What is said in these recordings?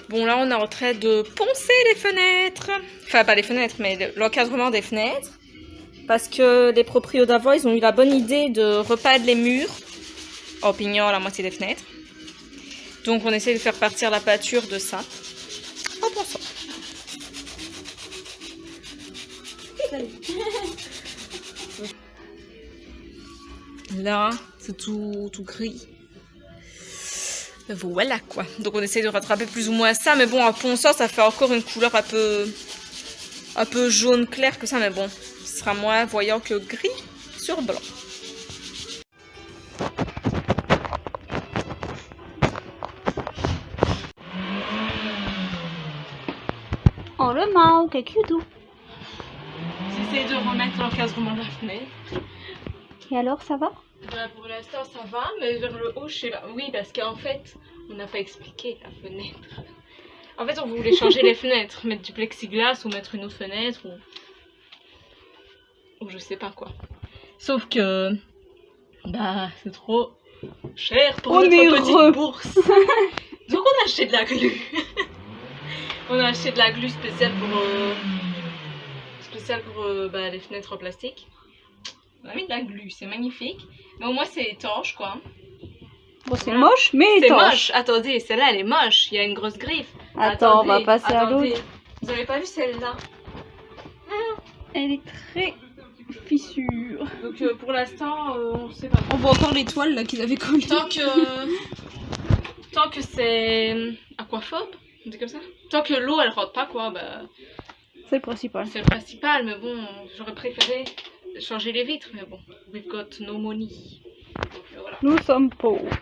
Bon, là, on est en train de poncer les fenêtres. Enfin, pas les fenêtres, mais l'encadrement des fenêtres. Parce que les proprios d'avant, ils ont eu la bonne idée de repeindre les murs en peignant la moitié des fenêtres. Donc, on essaie de faire partir la peinture de ça. En ponçant. Là, c'est tout gris. Voilà quoi. Donc on essaie de rattraper plus ou moins ça, mais bon, en ponçant, ça fait encore une couleur un peu jaune clair que ça, mais bon, ce sera moins voyant que gris sur blanc. Oh le mau, qu'est-ce que tu? J'essaie de remettre l'encadrement de la fenêtre. Et alors, ça va? Bah, pour l'instant ça va, mais vers le haut je sais pas. Oui, parce qu'en fait on n'a pas expliqué la fenêtre. En fait on voulait changer les fenêtres, mettre du plexiglas ou mettre une autre fenêtre ou je sais pas quoi. Sauf que bah c'est trop cher pour notre petite bourse. Donc on a acheté de la glu. On a acheté de la glu spéciale pour les fenêtres en plastique. On a mis de la glu, c'est magnifique. Mais au moins c'est étanche quoi. Bon, c'est moche, mais étanche. C'est moche. Attendez, celle-là elle est moche. Il y a une grosse griffe. Attends, on va passer à l'autre. Vous avez pas vu celle-là? Elle est très fissure. Donc pour l'instant, on sait pas. On voit encore les toiles là qu'ils avaient collées. Tant que c'est aquaphobe, on dit comme ça. Tant que l'eau elle rentre pas quoi, bah. C'est le principal. C'est le principal, mais bon, j'aurais préféré changer les vitres, mais bon, we've got no money. Donc, voilà. Nous sommes pauvres.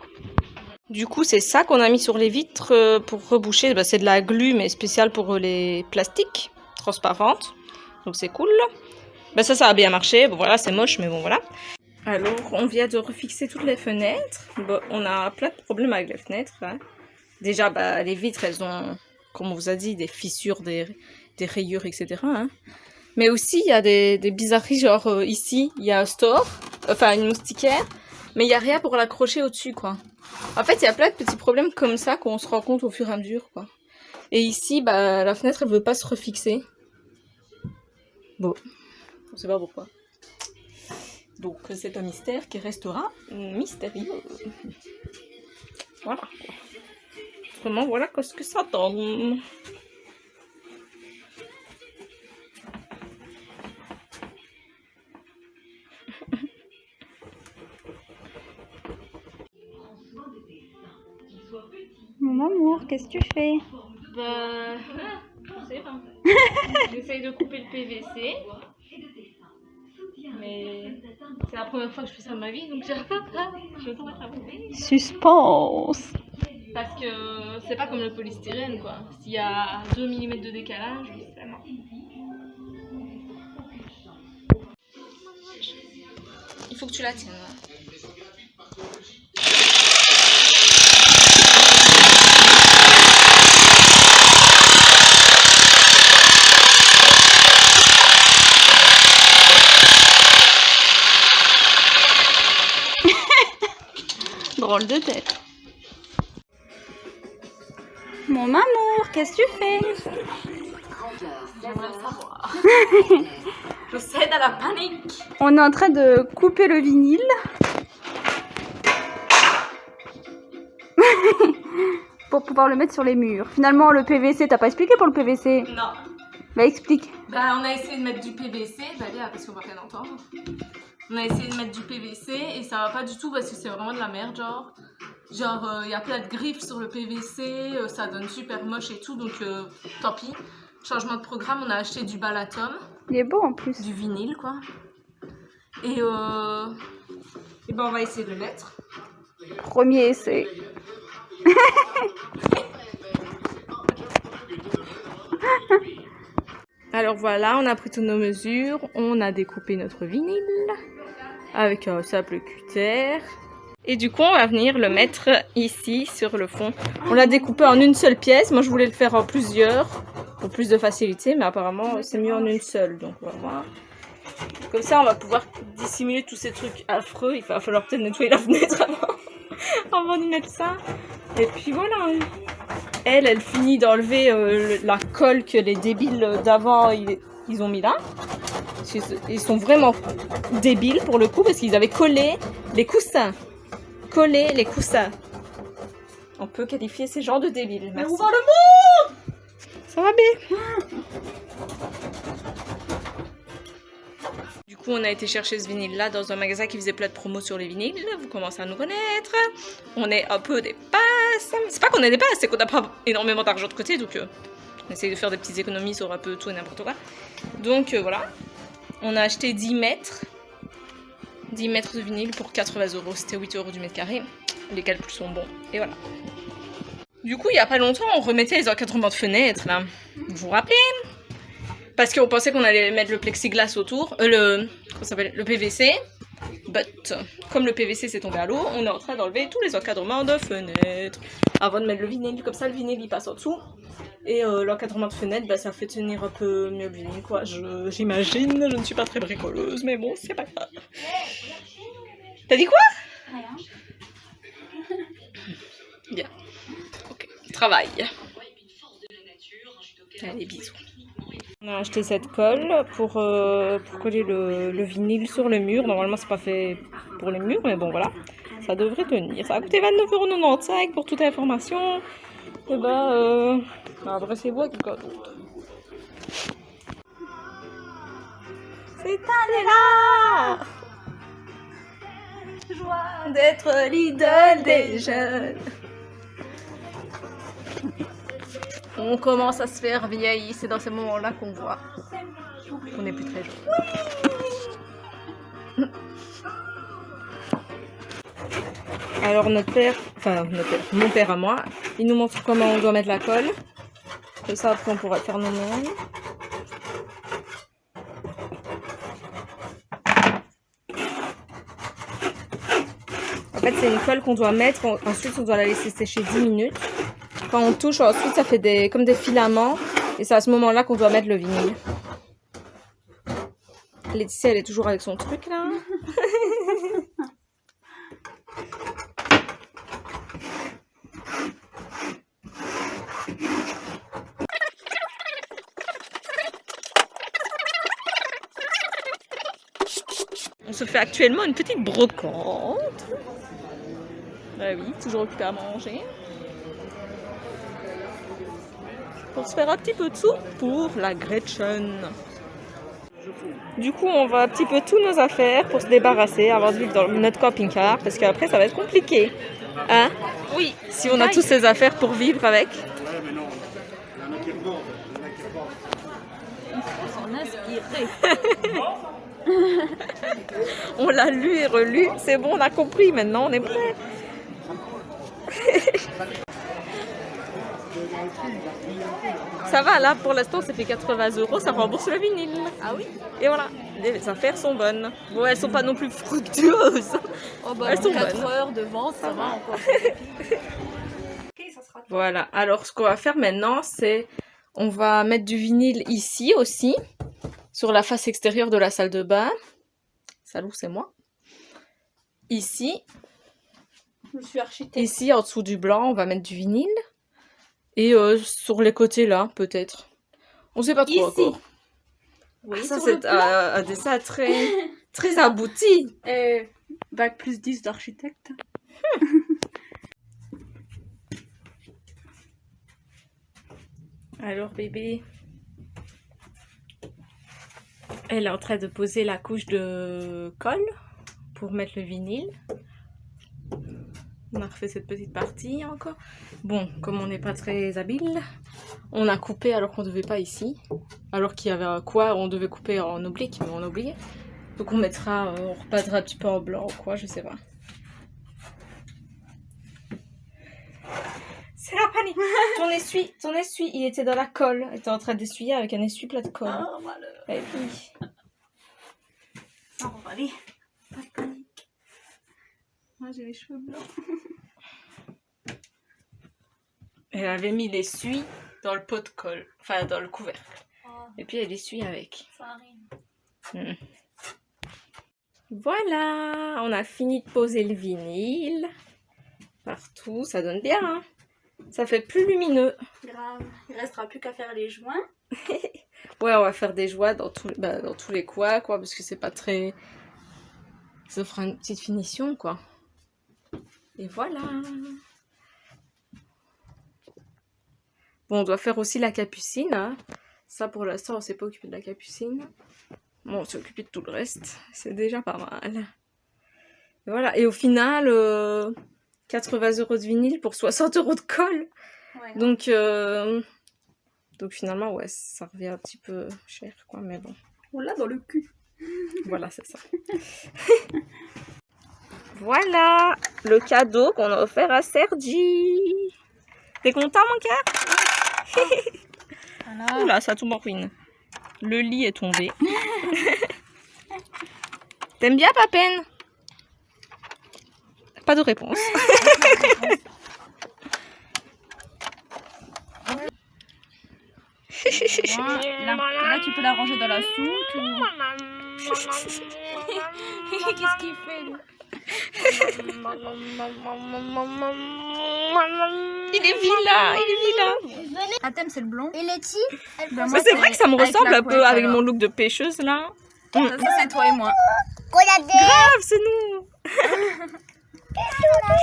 Du coup, c'est ça qu'on a mis sur les vitres pour reboucher. Bah, c'est de la glu, mais spéciale pour les plastiques transparentes. Donc c'est cool. Bah, ça a bien marché. Bon, voilà, c'est moche, mais bon, voilà. Alors, on vient de refixer toutes les fenêtres. Bon, on a plein de problèmes avec les fenêtres. Hein. Déjà, bah, les vitres, elles ont, comme on vous a dit, des fissures, des rayures, etc. Hein. Mais aussi, il y a des bizarreries, genre ici, il y a un store, enfin une moustiquaire, mais il n'y a rien pour l'accrocher au-dessus, quoi. En fait, il y a plein de petits problèmes comme ça qu'on se rend compte au fur et à mesure, quoi. Et ici, bah, la fenêtre, elle veut pas se refixer. Bon, on sait pas pourquoi. Donc, c'est un mystère qui restera mystérieux. Voilà, quoi. Vraiment, voilà ce que ça donne. Mon amour, qu'est-ce que tu fais? Bah, je sais pas. J'essaye de couper le PVC. Mais c'est la première fois que je fais ça de ma vie, donc je vais t'en mettre à couper. Suspense. Parce que c'est pas comme le polystyrène, quoi. S'il y a 2 mm de décalage, c'est mort. Il faut que tu la tiennes. Drôle de tête. Mon amour, qu'est-ce que tu fais? J'aimerais savoir. Je cède à la panique. On est en train de couper le vinyle. Pour pouvoir le mettre sur les murs. Finalement, le PVC, t'as pas expliqué pour le PVC? Non. Bah explique. Bah on a essayé de mettre du PVC, bah là parce qu'on va rien entendre. On a essayé de mettre du PVC et ça va pas du tout parce que c'est vraiment de la merde genre. Genre y a plein de griffes sur le PVC, ça donne super moche et tout donc tant pis. Changement de programme, on a acheté du Balatom. Il est beau en plus. Du vinyle quoi. Et ben on va essayer de le mettre. Premier essai. Alors voilà, on a pris toutes nos mesures, on a découpé notre vinyle avec un simple cutter. Et du coup, on va venir le mettre ici sur le fond. On l'a découpé en une seule pièce. Moi, je voulais le faire en plusieurs pour plus de facilité, mais apparemment, c'est mieux en une seule. Donc, on va voir. Comme ça, on va pouvoir dissimuler tous ces trucs affreux. Il va falloir peut-être nettoyer la fenêtre avant d'y mettre ça. Et puis voilà. Elle finit d'enlever la colle que les débiles d'avant ils ont mis là. Ils sont vraiment débiles pour le coup parce qu'ils avaient collé les coussins. Collé les coussins. On peut qualifier ces gens de débiles. Mais Merci. où va le monde? Ça va bien. Du coup, on a été chercher ce vinyle-là dans un magasin qui faisait plein de promos sur les vinyles. Vous commencez à nous connaître. On est un peu des passes. C'est pas qu'on est des passes, c'est qu'on n'a pas énormément d'argent de côté. Donc, on essaye de faire des petites économies sur un peu tout et n'importe quoi. Donc, voilà. On a acheté 10 mètres. 10 mètres de vinyle pour 80 €. C'était 8 € du mètre carré. Les calculs sont bons. Et voilà. Du coup, il y a pas longtemps, on remettait les encadrements de fenêtres, là. Vous vous rappelez? Parce qu'on pensait qu'on allait mettre le plexiglas autour, comment ça s'appelle, le PVC. But, comme le PVC s'est tombé à l'eau, on est en train d'enlever tous les encadrements de fenêtres. Avant de mettre le vinyle, comme ça, le vinyle il passe en dessous. Et l'encadrement de fenêtre, bah, ça fait tenir un peu mieux le vinyle, quoi. J'imagine, je ne suis pas très bricoleuse, mais bon, c'est pas grave. T'as dit quoi? Rien. Bien. Ok, travail. Allez, bisous. On a acheté cette colle pour coller le vinyle sur le mur. Normalement, c'est pas fait pour les murs, mais bon, voilà. Ça devrait tenir. Ça a coûté 29,95 € pour toute information. Et bah, adressez-vous à quelqu'un d'autre. C'est là joie d'être l'idole des jeunes. On commence à se faire vieillir, c'est dans ces moments-là qu'on voit qu'on n'est plus très jeune. Alors mon père, mon père à moi, il nous montre comment on doit mettre la colle. Comme ça après on pourra le faire nous-mêmes. En fait c'est une colle qu'on doit mettre, ensuite on doit la laisser sécher 10 minutes. Quand on touche, ensuite ça fait comme des filaments et c'est à ce moment-là qu'on doit mettre le vinyle. Laetitia elle est toujours avec son truc là. On se fait actuellement une petite brocante. Oui, toujours occupé à manger. Pour se faire un petit peu de sous pour la Gretchen. Du coup, on va un petit peu tous nos affaires pour se débarrasser avant de vivre dans notre camping-car parce qu'après ça va être compliqué. Hein? Oui. Si on a tous ces affaires pour vivre avec. Ouais, mais non, il y en a qui rebondent, Il faut s'en inspirer. On l'a lu et relu, c'est bon, on a compris, maintenant on est prêt. Ça va, là pour l'instant ça fait 80 €, ça rembourse le vinyle. Ah oui? Et voilà, les affaires sont bonnes. Bon, elles sont pas non plus fructueuses. Oh bah, Elles sont 4 bonnes. heures de vente, ça va encore. Ok, ça sera Voilà, alors ce qu'on va faire maintenant, c'est on va mettre du vinyle ici aussi, sur la face extérieure de la salle de bain. Salut, c'est moi. Ici, Je suis architecte. ici en dessous du blanc, on va mettre du vinyle. Et sur les côtés là, peut-être. On sait pas trop Ici. encore. Oui, Ah, ça sur le c'est plan. un dessin très, très abouti. Bac plus 10 d'architecte. Alors bébé, elle est en train de poser la couche de colle pour mettre le vinyle. On a refait cette petite partie encore. Bon, comme on n'est pas très habile, on a coupé alors qu'on devait pas ici. Alors qu'il y avait quoi, on devait couper en oblique, mais on a oublié. Donc on mettra, on repassera un petit peu en blanc ou quoi, je sais pas. C'est la panique. Ton essuie, il était dans la colle. Elle était en train d'essuyer avec un essuie plat de colle. Oh, malheur. Et puis, Ça va aller. Pas de panique. Moi, j'ai les cheveux blancs. elle avait mis l'essuie dans le pot de colle, enfin dans le couvercle. Oh, Et puis elle essuie avec. ça arrive. Voilà, on a fini de poser le vinyle. partout, ça donne bien. Hein. Ça fait plus lumineux. Grave. Il restera plus qu'à faire les joints. Ouais, on va faire des joies dans tous les coins, quoi, parce que c'est pas très... Ça fera une petite finition, quoi. Et voilà. Bon, on doit faire aussi la capucine. Hein. Ça, pour l'instant, on s'est pas occupé de la capucine. Bon, on s'est occupé de tout le reste. C'est déjà pas mal. Et voilà. Et au final, 80 € de vinyle pour 60 € de colle. Ouais. Donc finalement, ouais, ça revient un petit peu cher, quoi, mais bon. On l'a dans le cul. Voilà, c'est ça. Voilà le cadeau qu'on a offert à Sergi. T'es content, mon cœur? Voilà. Oula, ça tombe en ruine. Le lit est tombé. T'aimes bien, Papen? Pas de réponse. Là, tu peux la ranger dans la soupe ou... Qu'est-ce qu'il fait, lui? Il est vilain. Ah, t'aimes, c'est le blond. Et Letty, elle Ben, pense moi, Mais c'est vrai que ça me avec ressemble la un peu couette, avec alors. mon look de pêcheuse, là. Ça, c'est toi et moi. regardez. Grave, c'est nous.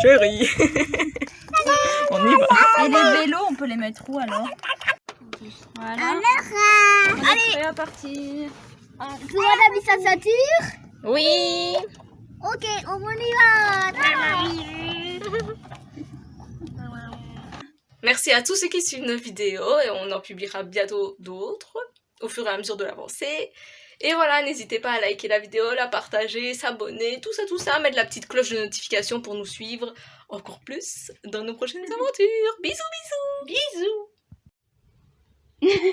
Chérie. On y va. Et les vélos, on peut les mettre où, alors? Voilà. On est prêt à partir. Tout le monde a mis sa ceinture? Oui. Ok, on y va. Merci à tous ceux qui suivent nos vidéos et on en publiera bientôt d'autres au fur et à mesure de l'avancée. Et voilà, n'hésitez pas à liker la vidéo, la partager, s'abonner, tout ça, mettre la petite cloche de notification pour nous suivre encore plus dans nos prochaines aventures. Bisous, bisous. Bisous.